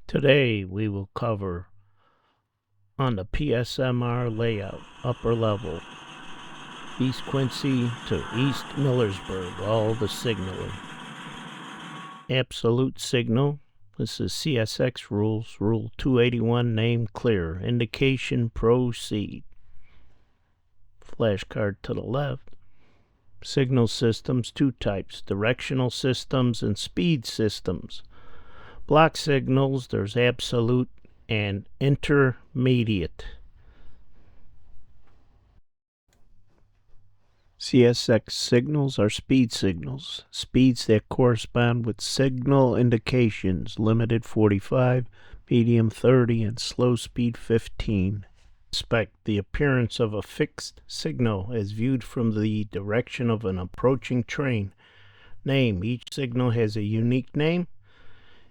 Today we will cover on the PSMR layout, upper level, East Quincy to East Millersburg, all the signaling. Absolute signal, this is CSX rules, rule 281, name clear, indication proceed. Flashcard to the left. Signal systems, two types, directional systems and speed systems. Block signals, there's absolute and intermediate. CSX signals are speed signals, speeds that correspond with signal indications, limited 45, medium 30, and slow speed 15. Inspect the appearance of a fixed signal as viewed from the direction of an approaching train. Name, each signal has a unique name.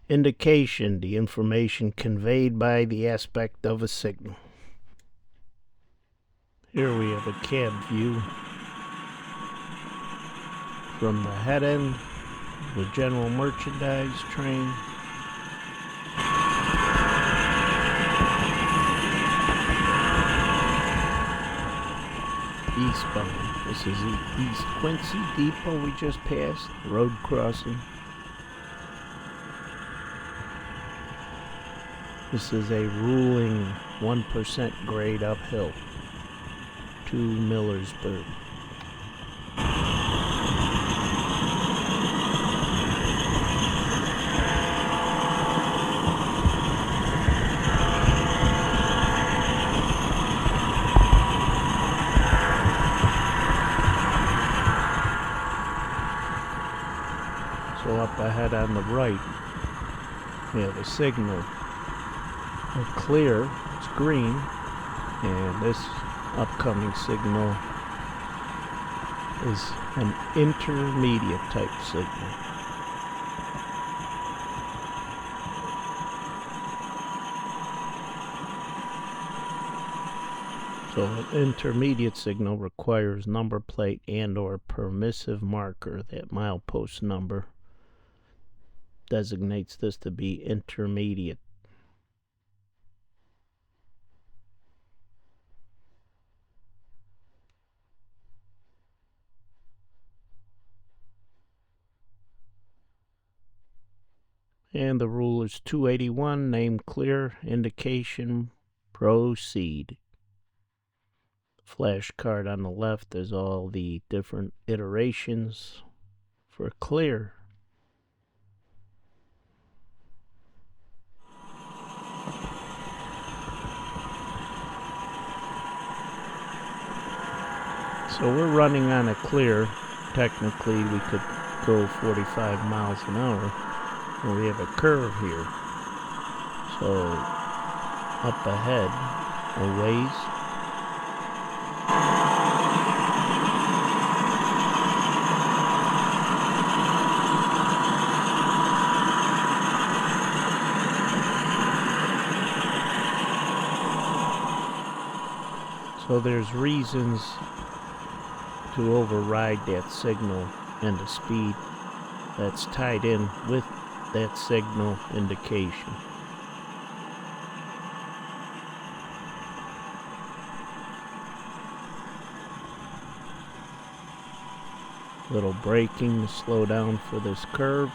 Indication, the information conveyed by the aspect of a signal. Here we have a cab view from the head end, the general merchandise train. Eastbound. This is the East Quincy depot we just passed, road crossing. This is a ruling 1% grade uphill to Millersburg. So up ahead on the right, we have a signal. We're clear, it's green, and this upcoming signal is an intermediate type signal. So an intermediate signal requires number plate and or permissive marker. That milepost number designates this to be intermediate. And the rule is 281, name clear, indication proceed. Flashcard on the left is all the different iterations for clear. So we're running on a clear. Technically we could go 45 miles an hour. And we have a curve here. So up ahead a ways. So there's reasons to override that signal and the speed that's tied in with that signal indication. Little braking to slow down for this curve.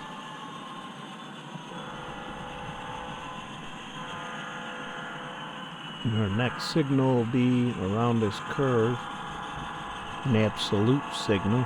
And our next signal will be around this curve, an absolute signal.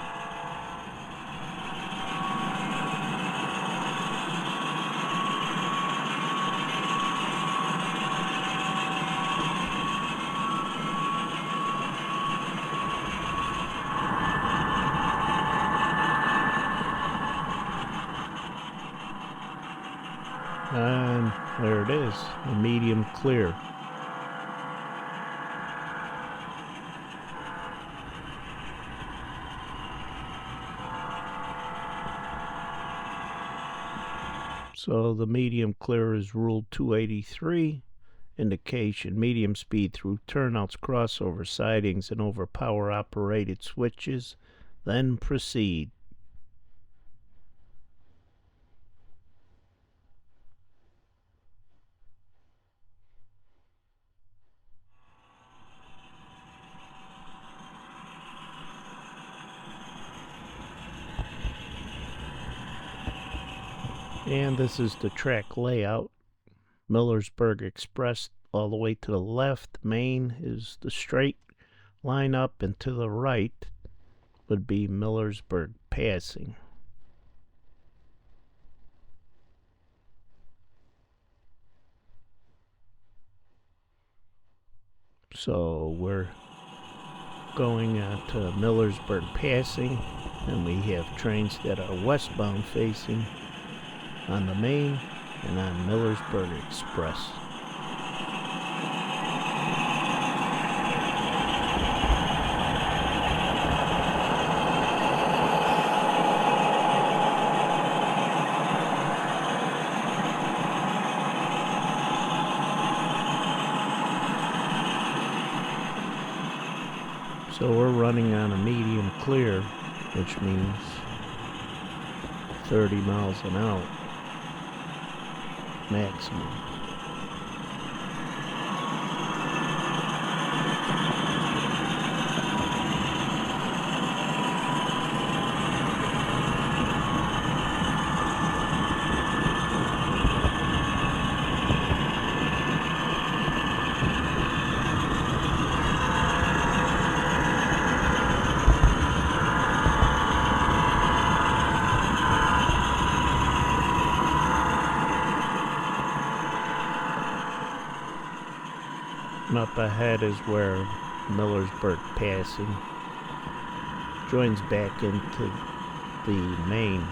And there it is, a medium clear. So the medium clear is rule 283, indication medium speed through turnouts, crossover sidings, and over power operated switches, then proceed. And this is the track layout. Millersburg Express all the way to the left. Main is the straight line up, and to the right would be Millersburg Passing. So we're going to Millersburg Passing, and we have trains that are westbound facing on the main and on Millersburg Express. So we're running on a medium clear, which means 30 miles an hour maximum. And up ahead is where Millersburg Passing joins back into the main.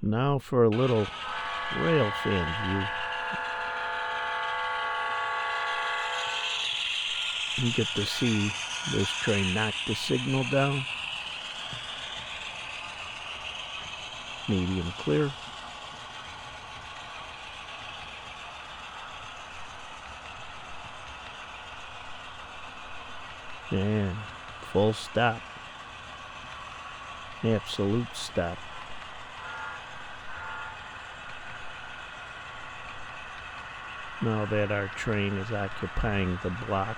Now for a little rail fan view. You get to see this train knock the signal down. Medium clear. And full stop. Absolute stop. Now that our train is occupying the block,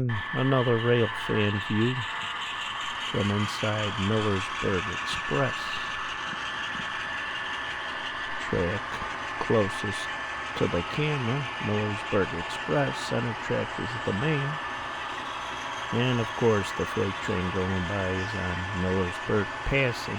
and another rail fan view from inside Millersburg Express. Track closest to the camera, Millersburg Express. Center track is the main. And of course the freight train going by is on Millersburg Passing.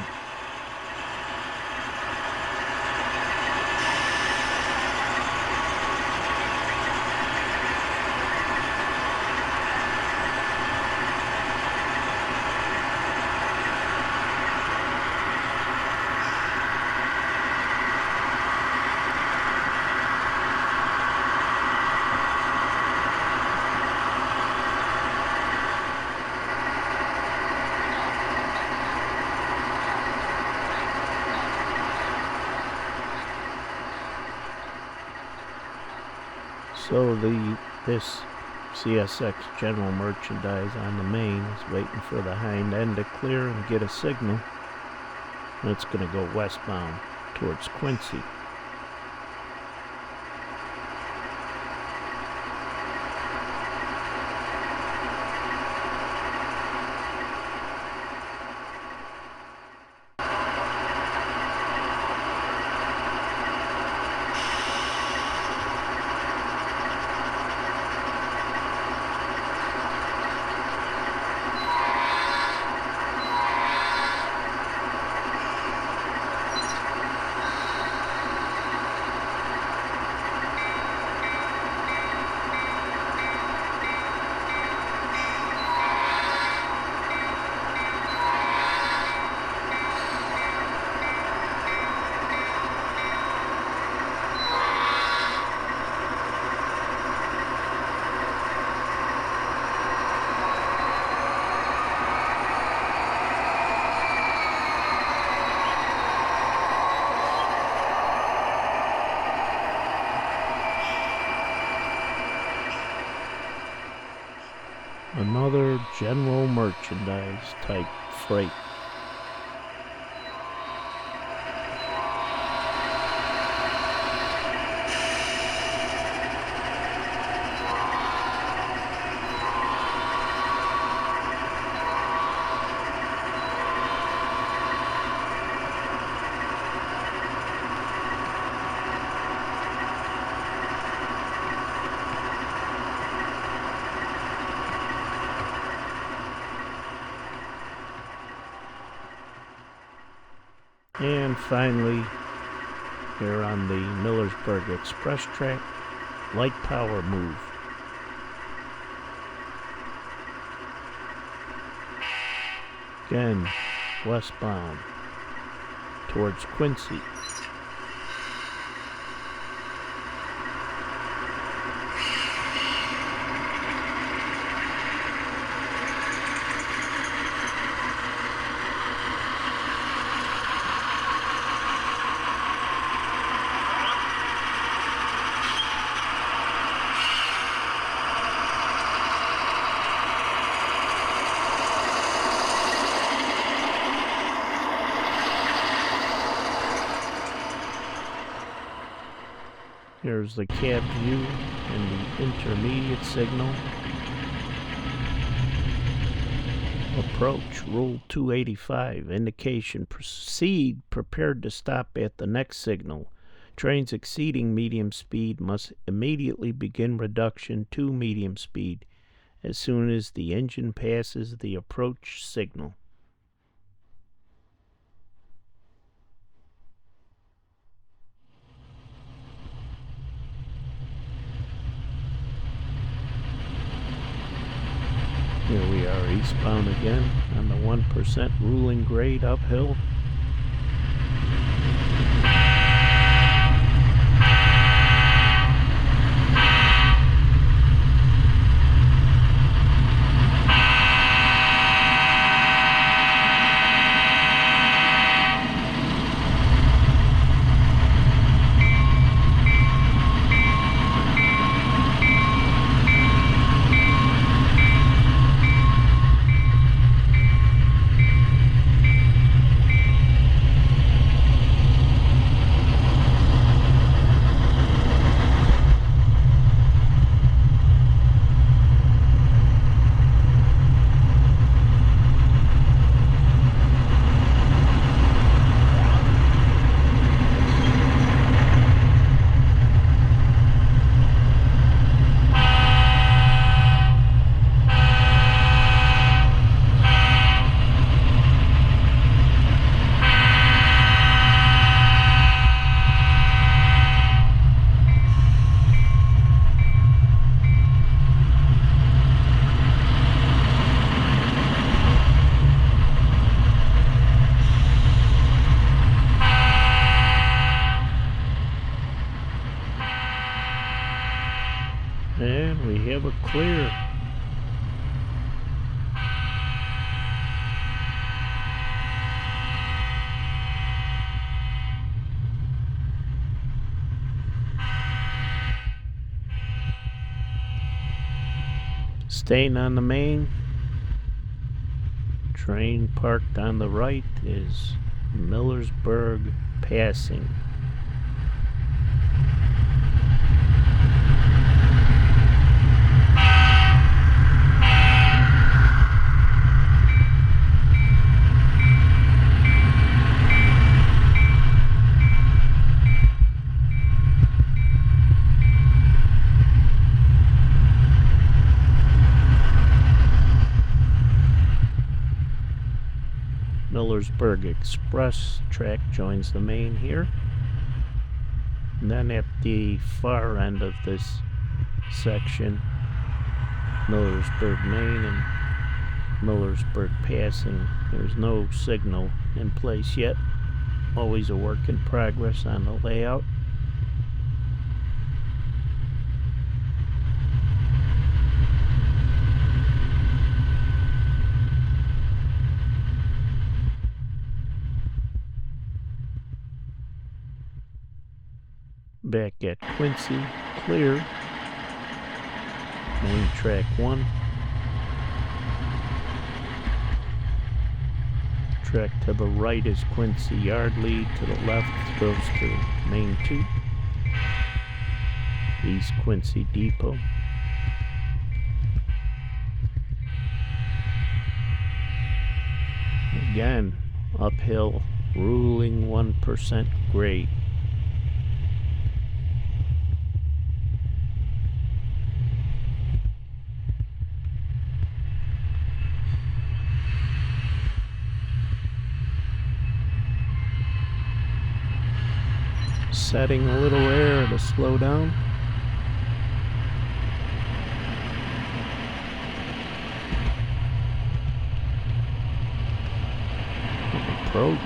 So this CSX general merchandise on the main is waiting for the hind end to clear and get a signal. And it's going to go westbound towards Quincy. Another general merchandise type freight. And finally, here on the Millersburg Express track, light power move. Again, westbound towards Quincy. Here's the cab view and the intermediate signal. Approach, Rule 285, indication, proceed, prepared to stop at the next signal. Trains exceeding medium speed must immediately begin reduction to medium speed as soon as the engine passes the approach signal. Here we are eastbound again on the 1% ruling grade uphill. And we have a clear. Staying on the main, train parked on the right is Millersburg passing. Millersburg Express track joins the main here. And then at the far end of this section, Millersburg Main and Millersburg Passing. There's no signal in place yet. Always a work in progress on the layout. Back at Quincy, clear. Main track 1. track to the right is Quincy Yardley, to the left goes to Main 2, East Quincy Depot. Again, uphill, ruling 1% grade. Setting a little air to slow down. Approach.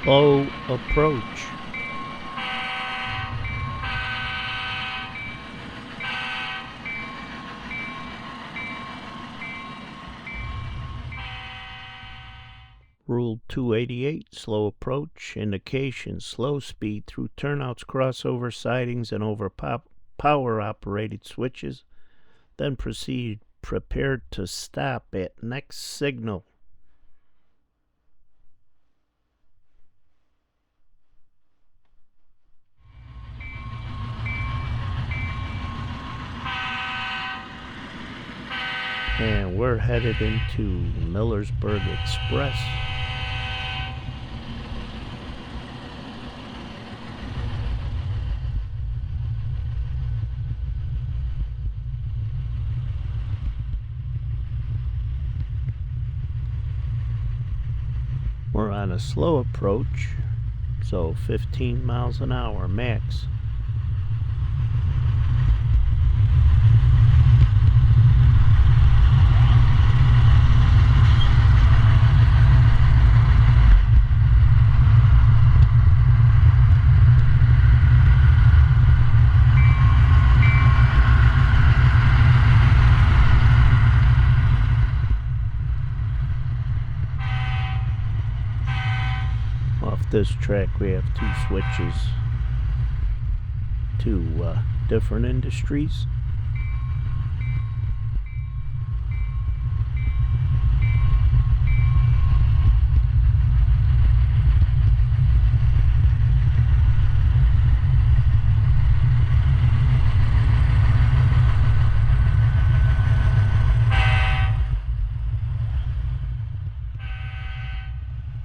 Slow approach. Rule 288, slow approach, indication, slow speed through turnouts, crossover sidings, and over power-operated switches. Then proceed prepared to stop at next signal. And we're headed into Millersburg Express. We're on a slow approach, so 15 miles an hour max. Off this track we have two switches to different industries.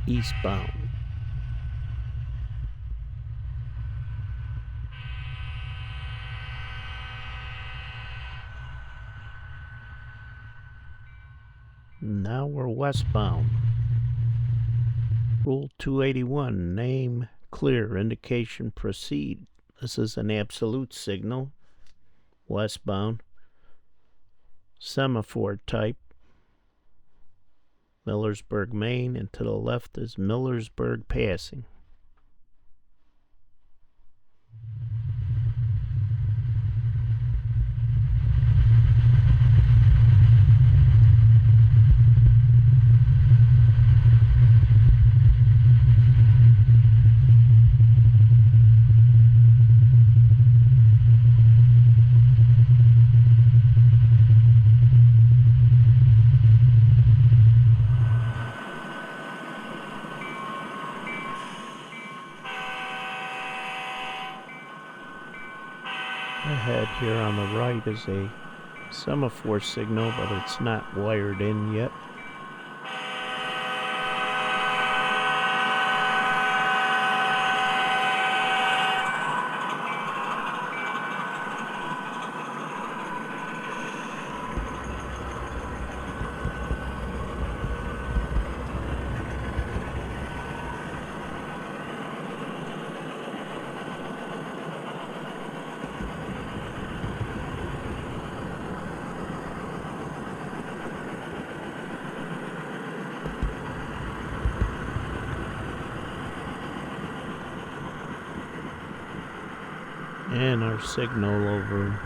Eastbound. Now we're westbound. Rule 281, name clear, indication proceed. This is an absolute signal, westbound. Semaphore type, Millersburg, Maine, and to the left is Millersburg passing. Ahead here on the right is a semaphore signal, but it's not wired in yet. And our signal over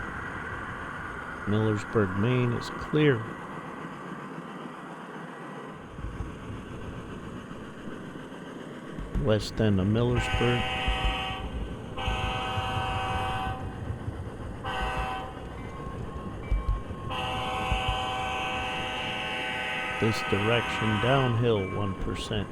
Millersburg, Maine is clear. West end of Millersburg. This direction downhill 1%.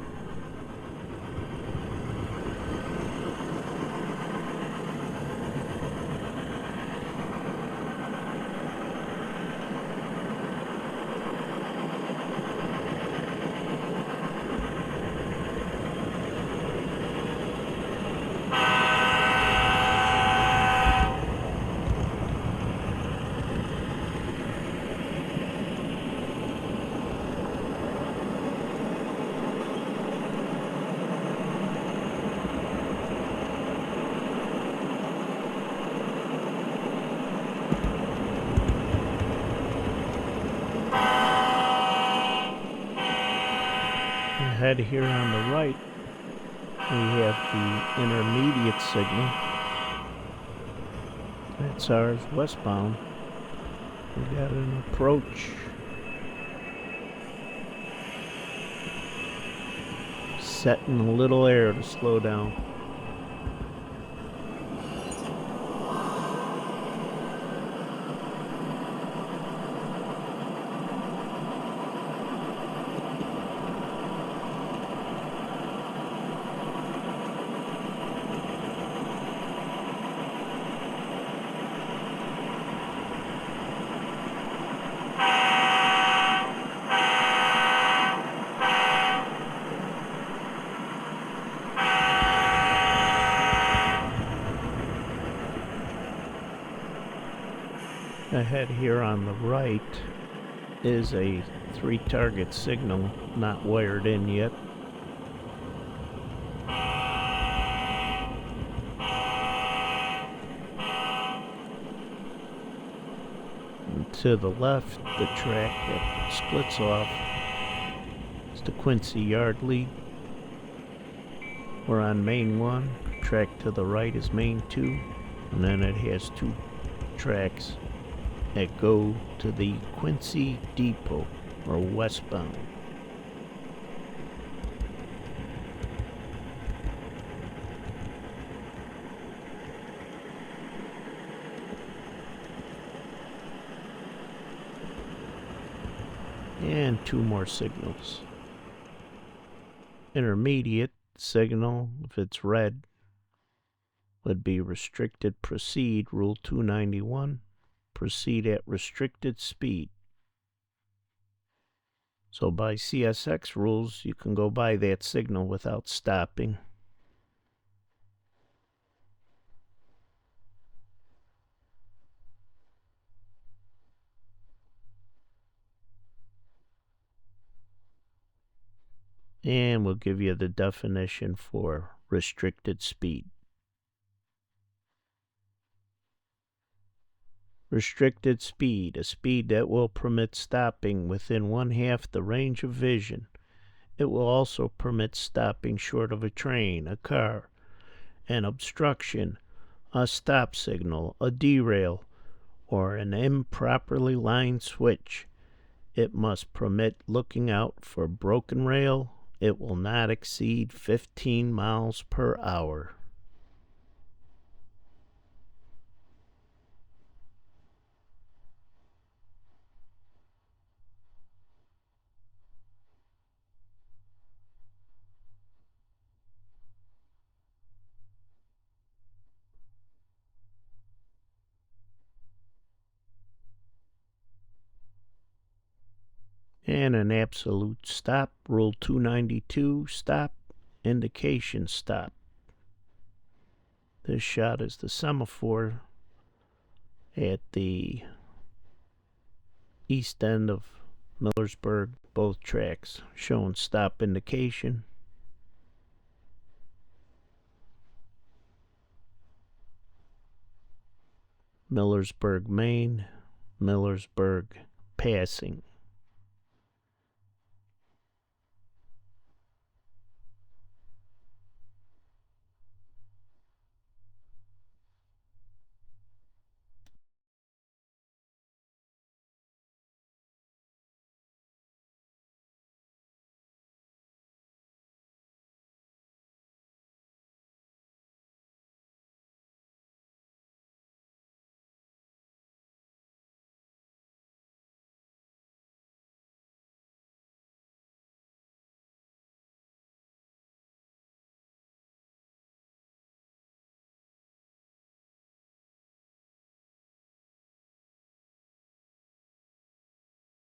Ahead here on the right, we have the intermediate signal. That's ours westbound. We got an approach. Setting a little air to slow down. Ahead here on the right is a 3-target signal, not wired in yet. And to the left, the track that splits off is the Quincy yard lead. We're on Main 1. Track to the right is Main 2, and then it has 2 tracks that go to the Quincy Depot, or westbound. And 2 more signals. Intermediate signal, if it's red, would be restricted proceed, Rule 291. Proceed at restricted speed. So by CSX rules, you can go by that signal without stopping. And we'll give you the definition for restricted speed. Restricted speed, a speed that will permit stopping within 1/2 the range of vision. It will also permit stopping short of a train, a car, an obstruction, a stop signal, a derail, or an improperly lined switch. It must permit looking out for broken rail. It will not exceed 15 miles per hour. and an absolute stop. Rule 292, stop, indication, stop. This shot is the semaphore at the east end of Millersburg, both tracks showing stop indication. Millersburg, Maine, Millersburg passing.